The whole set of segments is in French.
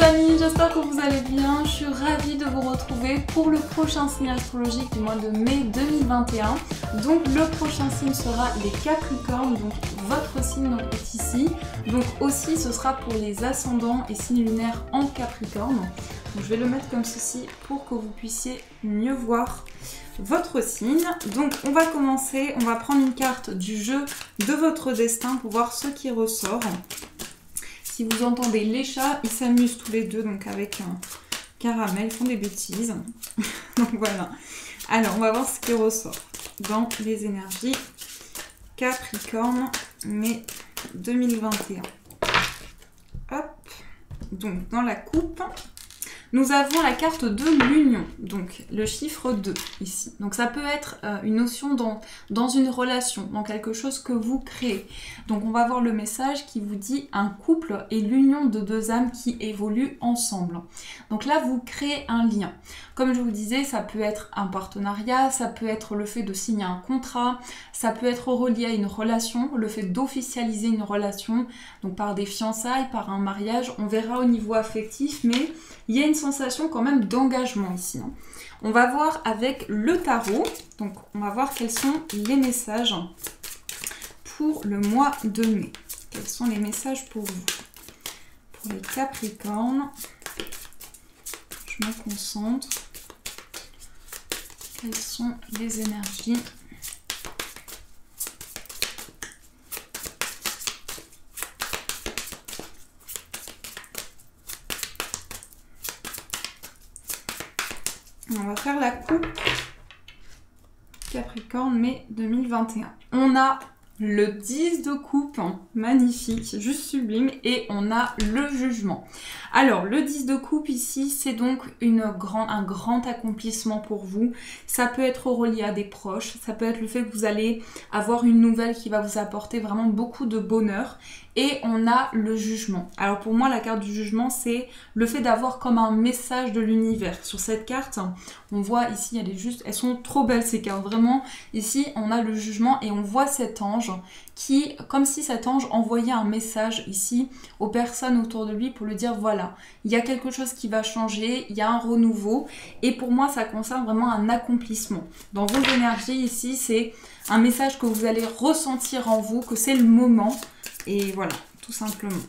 amis, j'espère que vous allez bien. Je suis ravie de vous retrouver pour le prochain signe astrologique du mois de mai 2021. Donc le prochain signe sera les Capricornes, donc votre signe est ici. Donc aussi ce sera pour les ascendants et signes lunaires en Capricorne. Donc je vais le mettre comme ceci pour que vous puissiez mieux voir votre signe. Donc on va commencer, on va prendre une carte du jeu de votre destin pour voir ce qui ressort. Si vous entendez les chats, ils s'amusent tous les deux, donc avec un caramel, ils font des bêtises. Donc voilà. Alors, on va voir ce qui ressort dans les énergies Capricorne, mai 2021. Hop. Donc, dans la coupe, nous avons la carte de l'union, donc le chiffre 2 ici. Donc ça peut être une notion dans une relation, dans quelque chose que vous créez. Donc on va voir le message qui vous dit un couple et l'union de deux âmes qui évoluent ensemble. Donc là vous créez un lien. Comme je vous disais, ça peut être un partenariat, ça peut être le fait de signer un contrat, ça peut être relié à une relation, le fait d'officialiser une relation, donc par des fiançailles, par un mariage, on verra au niveau affectif, mais il y a une sensation quand même d'engagement ici. On va voir avec le tarot, donc on va voir quels sont les messages pour le mois de mai. Quels sont les messages pour vous? Pour les Capricornes, je me concentre. Quelles sont les énergies? On va faire la coupe Capricorne mai 2021. On a le 10 de coupe, magnifique, juste sublime, et on a le jugement. Alors, le 10 de coupe ici, c'est donc un grand accomplissement pour vous. Ça peut être relié à des proches, ça peut être le fait que vous allez avoir une nouvelle qui va vous apporter vraiment beaucoup de bonheur. Et on a le jugement. Alors pour moi, la carte du jugement, c'est le fait d'avoir comme un message de l'univers. Sur cette carte, on voit ici, elles sont trop belles ces cartes. Vraiment, ici, on a le jugement et on voit cet ange qui, comme si cet ange envoyait un message ici aux personnes autour de lui pour lui dire voilà, il y a quelque chose qui va changer, il y a un renouveau. Et pour moi, ça concerne vraiment un accomplissement. Dans vos énergies ici, c'est un message que vous allez ressentir en vous, que c'est le moment. Et voilà, tout simplement.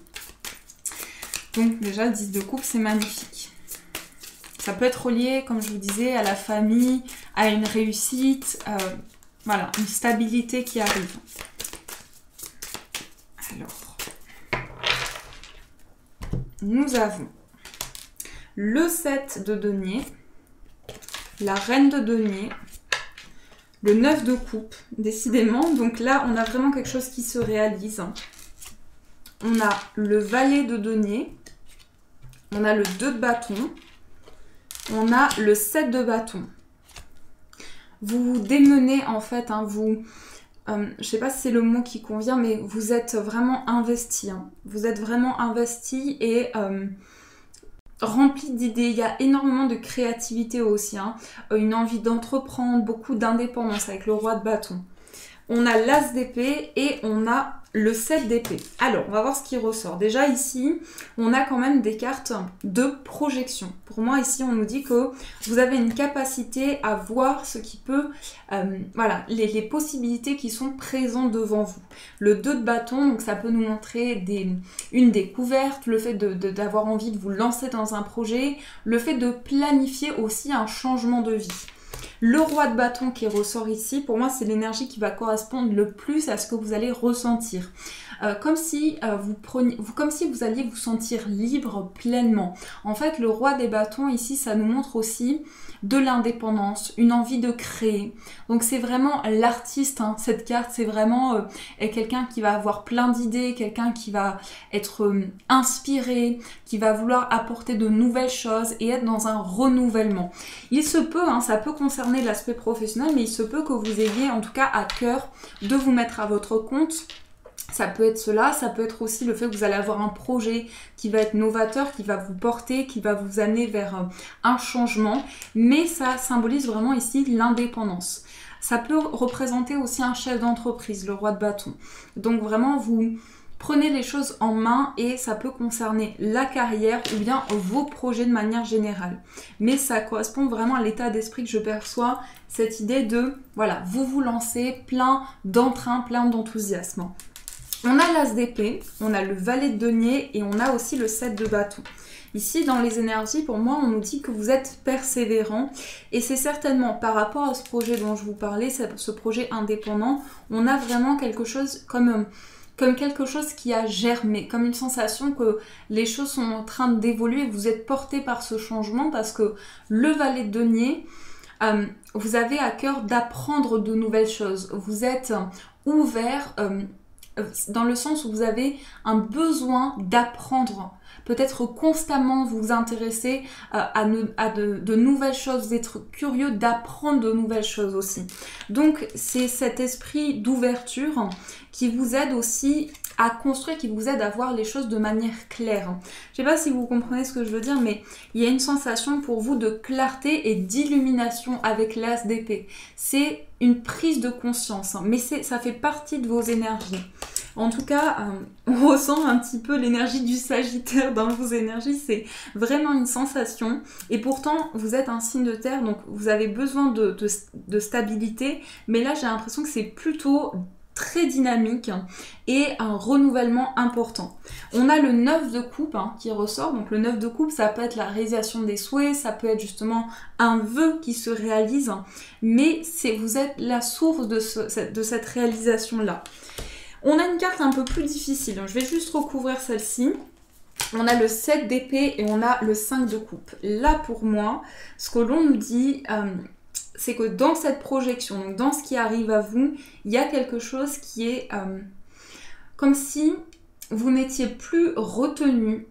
Donc déjà, le 10 de coupe, c'est magnifique. Ça peut être relié, comme je vous disais, à la famille, à une réussite, voilà, une stabilité qui arrive. Alors, nous avons le 7 de denier, la reine de denier, le 9 de coupe, décidément. Donc là, on a vraiment quelque chose qui se réalise. On a le valet de denier, on a le 2 de bâton, on a le 7 de bâton. Vous vous démenez en fait, je ne sais pas si c'est le mot qui convient, mais vous êtes vraiment investi. Vous êtes vraiment investi et rempli d'idées. Il y a énormément de créativité aussi, une envie d'entreprendre, beaucoup d'indépendance avec le roi de bâton. On a l'as d'épée et on a le 7 d'épée. Alors, on va voir ce qui ressort. Déjà ici, on a quand même des cartes de projection. Pour moi, ici, on nous dit que vous avez une capacité à voir ce qui peut... voilà, les possibilités qui sont présentes devant vous. Le 2 de bâton, donc ça peut nous montrer une découverte, le fait d'avoir envie de vous lancer dans un projet, le fait de planifier aussi un changement de vie. Le roi de bâton qui ressort ici, pour moi, c'est l'énergie qui va correspondre le plus à ce que vous allez ressentir. Comme si vous alliez vous sentir libre pleinement. En fait, le roi des bâtons ici, ça nous montre aussi de l'indépendance, une envie de créer. Donc c'est vraiment l'artiste, cette carte, c'est vraiment quelqu'un qui va avoir plein d'idées, quelqu'un qui va être inspiré, qui va vouloir apporter de nouvelles choses et être dans un renouvellement. Il se peut, ça peut concerner l'aspect professionnel, mais il se peut que vous ayez en tout cas à cœur de vous mettre à votre compte. Ça peut être cela, ça peut être aussi le fait que vous allez avoir un projet qui va être novateur, qui va vous porter, qui va vous amener vers un changement. Mais ça symbolise vraiment ici l'indépendance. Ça peut représenter aussi un chef d'entreprise, le roi de bâton. Donc vraiment, vous Prenez les choses en main et ça peut concerner la carrière ou bien vos projets de manière générale. Mais ça correspond vraiment à l'état d'esprit que je perçois, cette idée de, voilà, vous vous lancez plein d'entrain, plein d'enthousiasme. On a l'As d'épée, on a le Valet de denier et on a aussi le 7 de bâton. Ici, dans les énergies, pour moi, on nous dit que vous êtes persévérant et c'est certainement par rapport à ce projet dont je vous parlais, ce projet indépendant, on a vraiment quelque chose comme quelque chose qui a germé, comme une sensation que les choses sont en train d'évoluer, vous êtes porté par ce changement parce que le Valet de denier, vous avez à cœur d'apprendre de nouvelles choses, vous êtes ouvert dans le sens où vous avez un besoin d'apprendre, peut-être constamment vous intéresser à de nouvelles choses, d'être curieux, d'apprendre de nouvelles choses aussi. Donc c'est cet esprit d'ouverture qui vous aide aussi à construire, qui vous aide à voir les choses de manière claire. Je ne sais pas si vous comprenez ce que je veux dire, mais il y a une sensation pour vous de clarté et d'illumination avec l'As d'épée. C'est une prise de conscience, mais ça fait partie de vos énergies. En tout cas, on ressent un petit peu l'énergie du Sagittaire dans vos énergies, c'est vraiment une sensation. Et pourtant, vous êtes un signe de terre, donc vous avez besoin de stabilité, mais là j'ai l'impression que c'est plutôt très dynamique et un renouvellement important. On a le 9 de coupe qui ressort, donc le 9 de coupe ça peut être la réalisation des souhaits, ça peut être justement un vœu qui se réalise, mais vous êtes la source de cette réalisation-là. On a une carte un peu plus difficile, je vais juste recouvrir celle-ci. On a le 7 d'épée et on a le 5 de coupe. Là pour moi, ce que l'on nous dit, c'est que dans cette projection, donc dans ce qui arrive à vous, il y a quelque chose qui est comme si vous n'étiez plus retenu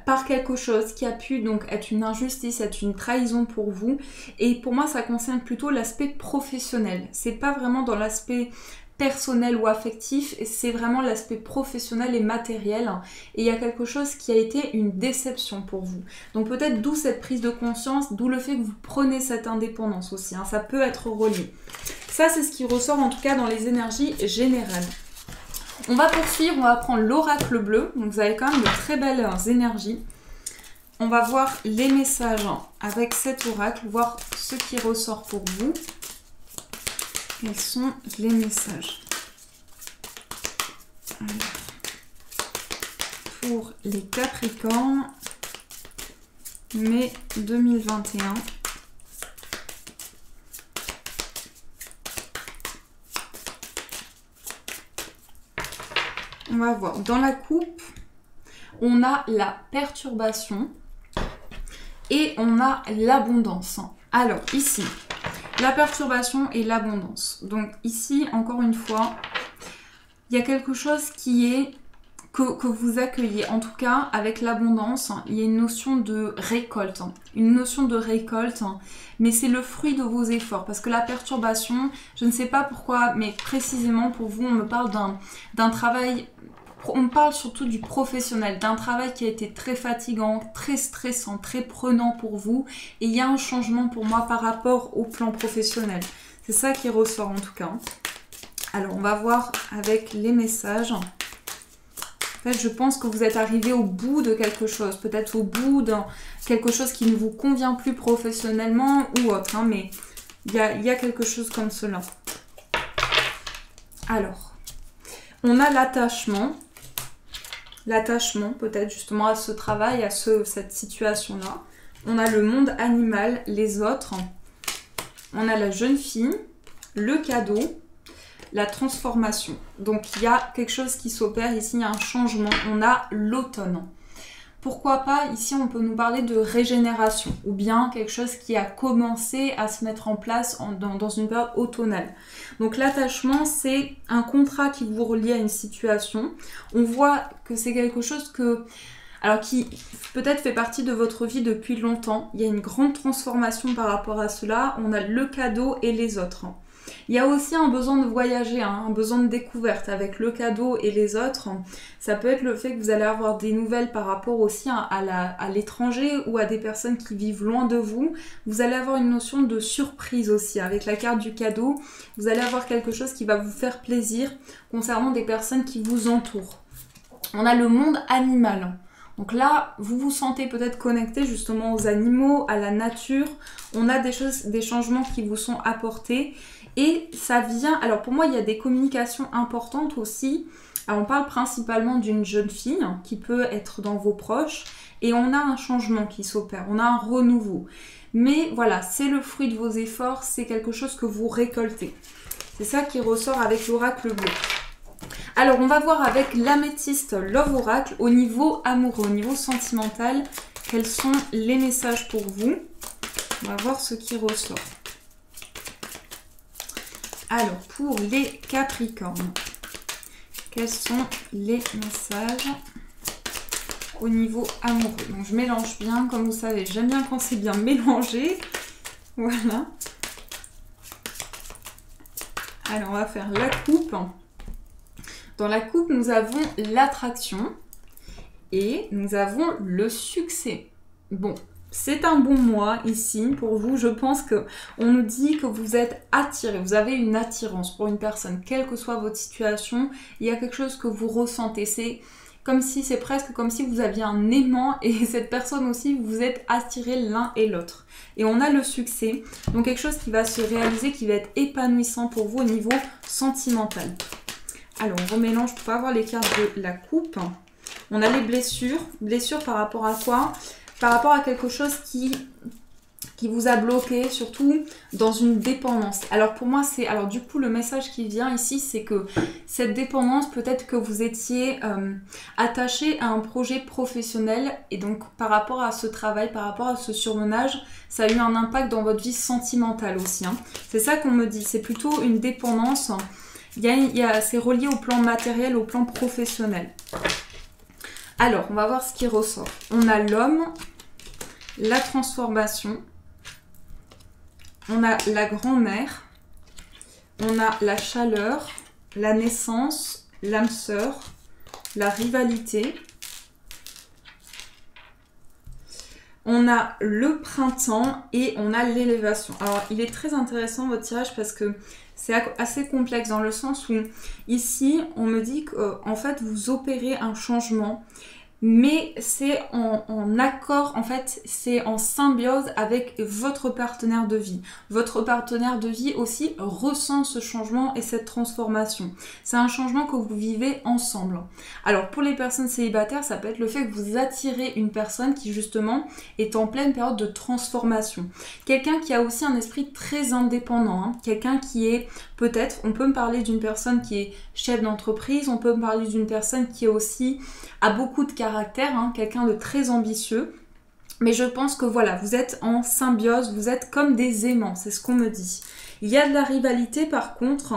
par quelque chose qui a pu donc être une injustice, être une trahison pour vous. Et pour moi, ça concerne plutôt l'aspect professionnel. C'est pas vraiment dans l'aspect personnel ou affectif, c'est vraiment l'aspect professionnel et matériel, et il y a quelque chose qui a été une déception pour vous. Donc peut-être d'où cette prise de conscience, d'où le fait que vous prenez cette indépendance aussi, ça peut être relié. Ça c'est ce qui ressort en tout cas dans les énergies générales. On va poursuivre, on va prendre l'oracle bleu, donc vous avez quand même de très belles énergies. On va voir les messages avec cet oracle, voir ce qui ressort pour vous. Quels sont les messages? Alors, pour les Capricornes, mai 2021. On va voir. Dans la coupe, on a la perturbation et on a l'abondance. Alors, ici... la perturbation et l'abondance. Donc ici, encore une fois, il y a quelque chose qui est que vous accueillez. En tout cas, avec l'abondance, il y a une notion de récolte. Une notion de récolte, mais c'est le fruit de vos efforts. Parce que la perturbation, je ne sais pas pourquoi, mais précisément pour vous, on me parle d'un travail... On parle surtout du professionnel, d'un travail qui a été très fatigant, très stressant, très prenant pour vous. Et il y a un changement pour moi par rapport au plan professionnel. C'est ça qui ressort en tout cas. Alors, on va voir avec les messages. En fait, je pense que vous êtes arrivé au bout de quelque chose. Peut-être au bout de quelque chose qui ne vous convient plus professionnellement ou autre. Mais il y a quelque chose comme cela. Alors, on a l'attachement. L'attachement peut-être justement à ce travail, à cette situation-là. On a le monde animal, les autres. On a la jeune fille, le cadeau, la transformation. Donc il y a quelque chose qui s'opère ici, il y a un changement. On a l'automne. Pourquoi pas, ici on peut nous parler de régénération ou bien quelque chose qui a commencé à se mettre en place dans une période automnale. Donc l'attachement, c'est un contrat qui vous relie à une situation. On voit que c'est quelque chose qui peut-être fait partie de votre vie depuis longtemps. Il y a une grande transformation par rapport à cela. On a le cadeau et les autres. Il y a aussi un besoin de voyager, un besoin de découverte avec le cadeau et les autres. Ça peut être le fait que vous allez avoir des nouvelles par rapport aussi à l'étranger ou à des personnes qui vivent loin de vous. Vous allez avoir une notion de surprise aussi avec la carte du cadeau. Vous allez avoir quelque chose qui va vous faire plaisir concernant des personnes qui vous entourent. On a le monde animal. Donc là, vous vous sentez peut-être connecté justement aux animaux, à la nature. On a des changements qui vous sont apportés. Et ça vient... Alors pour moi, il y a des communications importantes aussi. Alors on parle principalement d'une jeune fille qui peut être dans vos proches. Et on a un changement qui s'opère, on a un renouveau. Mais voilà, c'est le fruit de vos efforts, c'est quelque chose que vous récoltez. C'est ça qui ressort avec l'oracle bleu. Alors, on va voir avec l'améthyste Love Oracle au niveau amoureux, au niveau sentimental, quels sont les messages pour vous. On va voir ce qui ressort. Alors, pour les Capricornes, quels sont les messages au niveau amoureux? Donc, je mélange bien, comme vous savez, j'aime bien quand c'est bien mélangé. Voilà. Alors, on va faire la coupe. Dans la coupe, nous avons l'attraction et nous avons le succès. Bon, c'est un bon mois ici pour vous. Je pense qu'on nous dit que vous êtes attiré, vous avez une attirance pour une personne, quelle que soit votre situation. Il y a quelque chose que vous ressentez. C'est comme si, c'est presque comme si vous aviez un aimant et cette personne aussi, vous êtes attirés l'un et l'autre. Et on a le succès, donc quelque chose qui va se réaliser, qui va être épanouissant pour vous au niveau sentimental. Alors, on remélange pour avoir les cartes de la coupe. On a les blessures. Blessures par rapport à quoi? Par rapport à quelque chose qui vous a bloqué, surtout dans une dépendance. Alors, pour moi, c'est... Alors, du coup, le message qui vient ici, c'est que cette dépendance, peut-être que vous étiez attaché à un projet professionnel. Et donc, par rapport à ce travail, par rapport à ce surmenage, ça a eu un impact dans votre vie sentimentale aussi. Hein. C'est ça qu'on me dit. C'est plutôt une dépendance... c'est relié au plan matériel, au plan professionnel. Alors, on va voir ce qui ressort. On a l'homme, la transformation, on a la grand-mère, on a la chaleur, la naissance, l'âme sœur, la rivalité. On a le printemps et on a l'élévation. Alors, il est très intéressant votre tirage parce que c'est assez complexe dans le sens où ici, on me dit qu'en fait, vous opérez un changement, mais c'est en accord, en fait, c'est en symbiose avec votre partenaire de vie. Votre partenaire de vie aussi ressent ce changement et cette transformation. C'est un changement que vous vivez ensemble. Alors, pour les personnes célibataires, ça peut être le fait que vous attirez une personne qui, justement, est en pleine période de transformation. Quelqu'un qui a aussi un esprit très indépendant. Hein. Quelqu'un qui est, peut-être, on peut me parler d'une personne qui est chef d'entreprise, on peut me parler d'une personne qui est aussi, a beaucoup de caractère, hein, quelqu'un de très ambitieux. Mais je pense que voilà, vous êtes en symbiose, vous êtes comme des aimants, c'est ce qu'on me dit. Il y a de la rivalité par contre.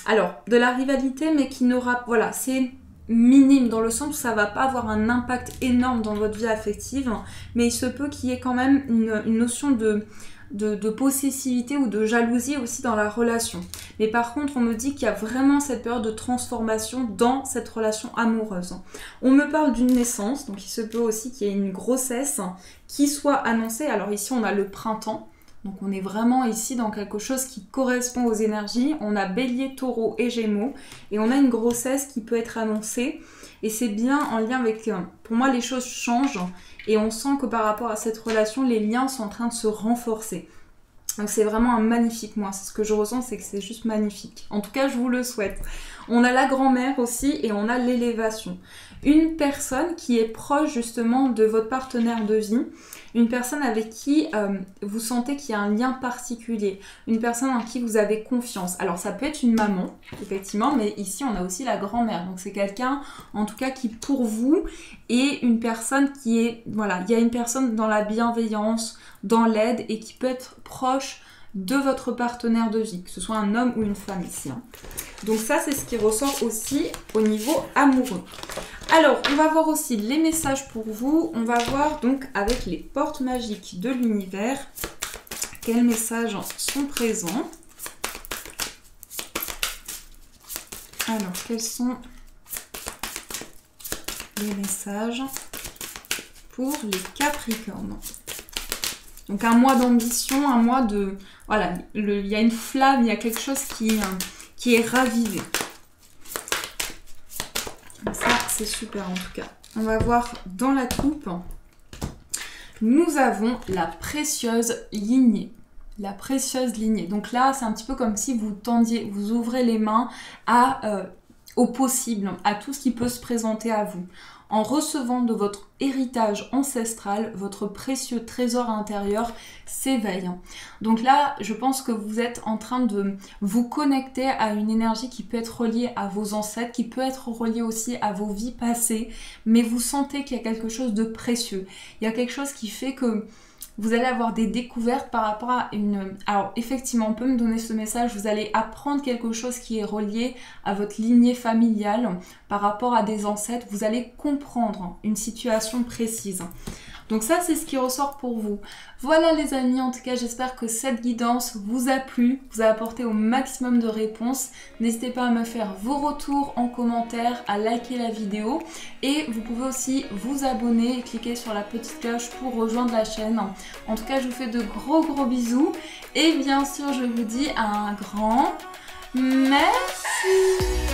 Alors, de la rivalité, mais qui n'aura... Voilà, c'est minime dans le sens où ça ne va pas avoir un impact énorme dans votre vie affective, mais il se peut qu'il y ait quand même une notion de possessivité ou de jalousie aussi dans la relation. Mais par contre, on me dit qu'il y a vraiment cette période de transformation dans cette relation amoureuse. On me parle d'une naissance, donc il se peut aussi qu'il y ait une grossesse qui soit annoncée. Alors ici, on a le printemps. Donc on est vraiment ici dans quelque chose qui correspond aux énergies. On a Bélier, Taureau et Gémeaux. Et on a une grossesse qui peut être annoncée. Et c'est bien en lien avec... Pour moi, les choses changent. Et on sent que par rapport à cette relation, les liens sont en train de se renforcer. Donc c'est vraiment un magnifique mois. Ce que je ressens, c'est que c'est juste magnifique. En tout cas, je vous le souhaite. On a la grand-mère aussi et on a l'élévation. Une personne qui est proche justement de votre partenaire de vie. Une personne avec qui vous sentez qu'il y a un lien particulier. Une personne en qui vous avez confiance. Alors ça peut être une maman, effectivement, mais ici on a aussi la grand-mère. Donc c'est quelqu'un, en tout cas, qui pour vous est une personne qui est... Voilà, il y a une personne dans la bienveillance, dans l'aide et qui peut être proche de votre partenaire de vie, que ce soit un homme ou une femme ici. Hein. Donc ça, c'est ce qui ressort aussi au niveau amoureux. Alors, on va voir aussi les messages pour vous. On va voir donc avec les portes magiques de l'univers, quels messages sont présents. Alors, quels sont les messages pour les Capricornes? Donc un mois d'ambition, un mois de... Voilà, il y a une flamme, il y a quelque chose qui est ravivé. Comme ça, c'est super en tout cas. On va voir dans la coupe. Nous avons la précieuse lignée. La précieuse lignée. Donc là, c'est un petit peu comme si vous tendiez, vous ouvrez les mains au possible, à tout ce qui peut se présenter à vous. En recevant de votre héritage ancestral, votre précieux trésor intérieur s'éveille. Donc là, je pense que vous êtes en train de vous connecter à une énergie qui peut être reliée à vos ancêtres, qui peut être reliée aussi à vos vies passées, mais vous sentez qu'il y a quelque chose de précieux. Il y a quelque chose qui fait que vous allez avoir des découvertes par rapport à une... Alors effectivement, on peut me donner ce message, vous allez apprendre quelque chose qui est relié à votre lignée familiale par rapport à des ancêtres, vous allez comprendre une situation précise. Donc ça, c'est ce qui ressort pour vous. Voilà les amis, en tout cas, j'espère que cette guidance vous a plu, vous a apporté au maximum de réponses. N'hésitez pas à me faire vos retours en commentaire, à liker la vidéo. Et vous pouvez aussi vous abonner et cliquer sur la petite cloche pour rejoindre la chaîne. En tout cas, je vous fais de gros bisous. Et bien sûr, je vous dis un grand merci.